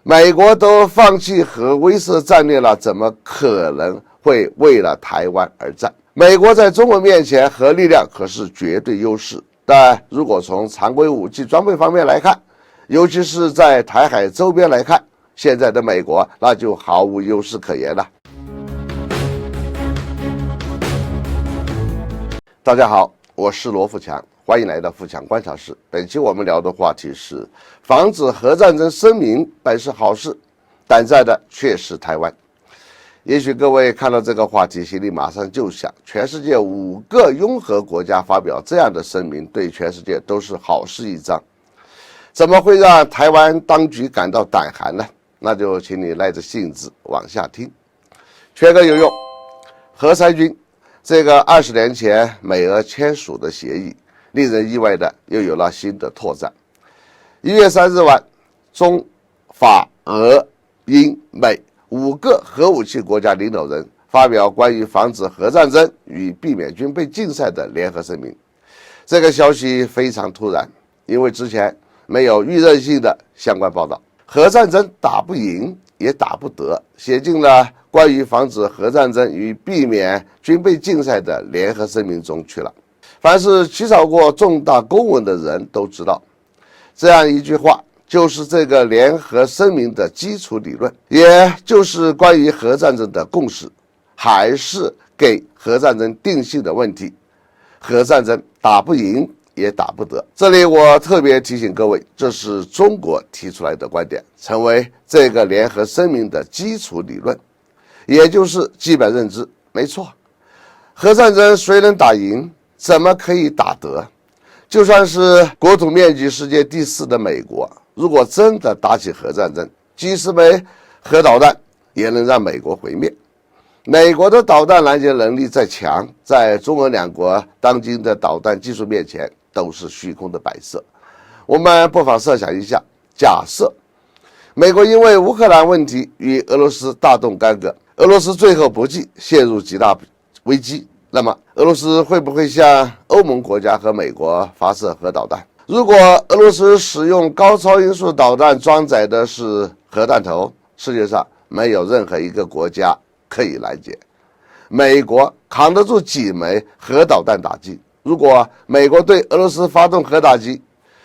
美国都放弃核威慑战略了，怎么可能会为了台湾而战？美国在中国面前核力量可是绝对优势，但如果从常规武器装备方面来看，尤其是在台海周边来看，现在的美国那就毫无优势可言了。大家好，我是罗富强，欢迎来到富强观察室。本期我们聊的话题是防止核战争声明本是好事，胆战的却是台湾。也许各位看到这个话题，心里马上就想，全世界5个拥核国家发表这样的声明，对全世界都是好事一桩，怎么会让台湾当局感到胆寒呢？那就请你耐着性子往下听。缺个有用，核三军这个20年前美俄签署的协议，令人意外的又有了新的拓展。1月3日晚，中法俄英美5个核武器国家领导人发表关于防止核战争与避免军备竞赛的联合声明。这个消息非常突然，因为之前没有预热性的相关报道。核战争打不赢也打不得，写进了关于防止核战争与避免军备竞赛的联合声明中去了。凡是起草过重大公文的人都知道，这样一句话就是这个联合声明的基础理论，也就是关于核战争的共识，还是给核战争定性的问题。核战争打不赢也打不得。这里我特别提醒各位，这是中国提出来的观点，成为这个联合声明的基础理论，也就是基本认知。没错，核战争谁能打赢，怎么可以打得？就算是国土面积世界第4的美国，如果真的打起核战争，几十枚核导弹也能让美国毁灭。美国的导弹拦截能力再强，在中俄两国当今的导弹技术面前都是虚空的摆设。我们不妨设想一下，假设美国因为乌克兰问题与俄罗斯大动干戈，俄罗斯最后不济，陷入极大危机，那么俄罗斯会不会向欧盟国家和美国发射核导弹？如果俄罗斯使用高超音速导弹装载的是核弹头，世界上没有任何一个国家可以拦截。美国扛得住几枚核导弹打击？如果美国对俄罗斯发动核打击，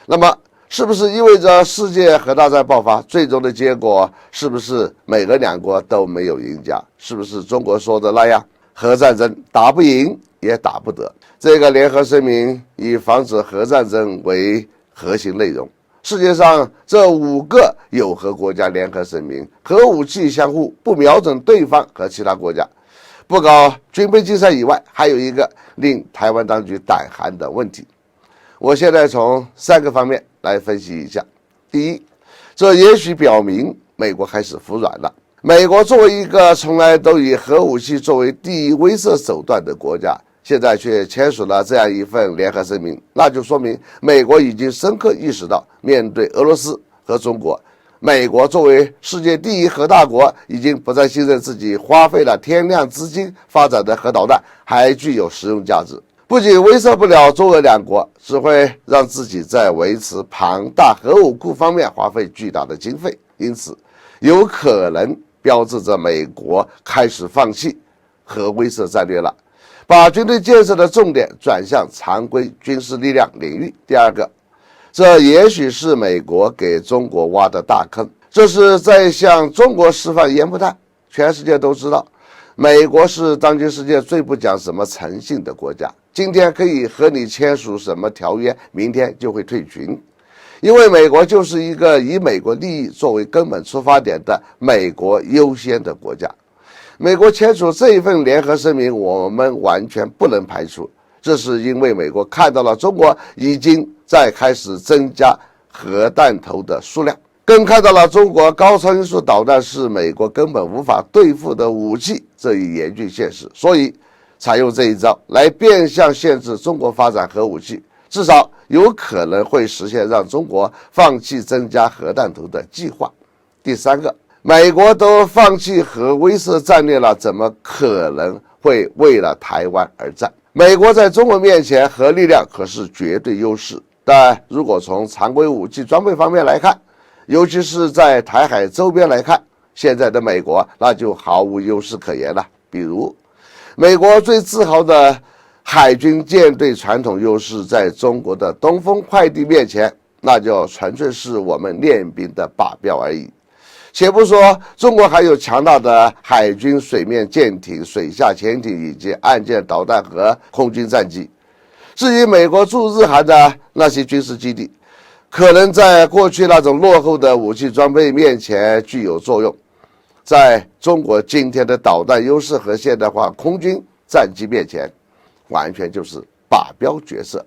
那么是不是意味着世界核大战爆发？最终的结果是不是美俄两国都没有赢家？是不是中国说的那样，核战争打不赢也打不得？这个联合声明以防止核战争为核心内容。世界上这5个有核国家联合声明，核武器相互不瞄准对方和其他国家，不搞军备竞赛以外，还有一个令台湾当局胆寒的问题。我现在从3个方面来分析一下。第一，这也许表明美国开始服软了。美国作为一个从来都以核武器作为第一威慑手段的国家，现在却签署了这样一份联合声明，那就说明美国已经深刻意识到，面对俄罗斯和中国，美国作为世界第1核大国，已经不再信任自己花费了天量资金发展的核导弹还具有实用价值。不仅威慑不了中俄两国，只会让自己在维持庞大核武库方面花费巨大的经费，因此有可能标志着美国开始放弃核威慑战略了，把军队建设的重点转向常规军事力量领域。第二个，这也许是美国给中国挖的大坑，这是在向中国释放烟幕弹。全世界都知道，美国是当今世界最不讲什么诚信的国家，今天可以和你签署什么条约，明天就会退群，因为美国就是一个以美国利益作为根本出发点的美国优先的国家。美国签署这一份联合声明，我们完全不能排除，这是因为美国看到了中国已经在开始增加核弹头的数量，更看到了中国高超音速导弹是美国根本无法对付的武器这一严峻现实，所以采用这一招来变相限制中国发展核武器，至少有可能会实现让中国放弃增加核弹头的计划。第3个，美国都放弃核威慑战略了，怎么可能会为了台湾而战？美国在中国面前核力量可是绝对优势，但如果从常规武器装备方面来看，尤其是在台海周边来看，现在的美国那就毫无优势可言了。比如，美国最自豪的海军舰队传统优势，在中国的东风快递面前，那就纯粹是我们练兵的靶标而已。且不说中国还有强大的海军、水面舰艇、水下潜艇以及岸舰导弹和空军战机。至于美国驻日韩的那些军事基地，可能在过去那种落后的武器装备面前具有作用，在中国今天的导弹优势和现代化空军战机面前，完全就是靶标角色。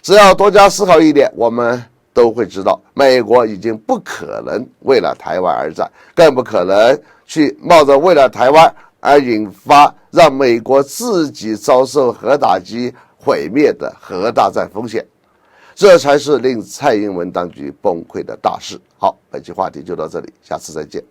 只要多加思考一点，我们都会知道，美国已经不可能为了台湾而战，更不可能去冒着为了台湾而引发让美国自己遭受核打击毁灭的核大战风险。这才是令蔡英文当局崩溃的大事。好，本期话题就到这里，下次再见。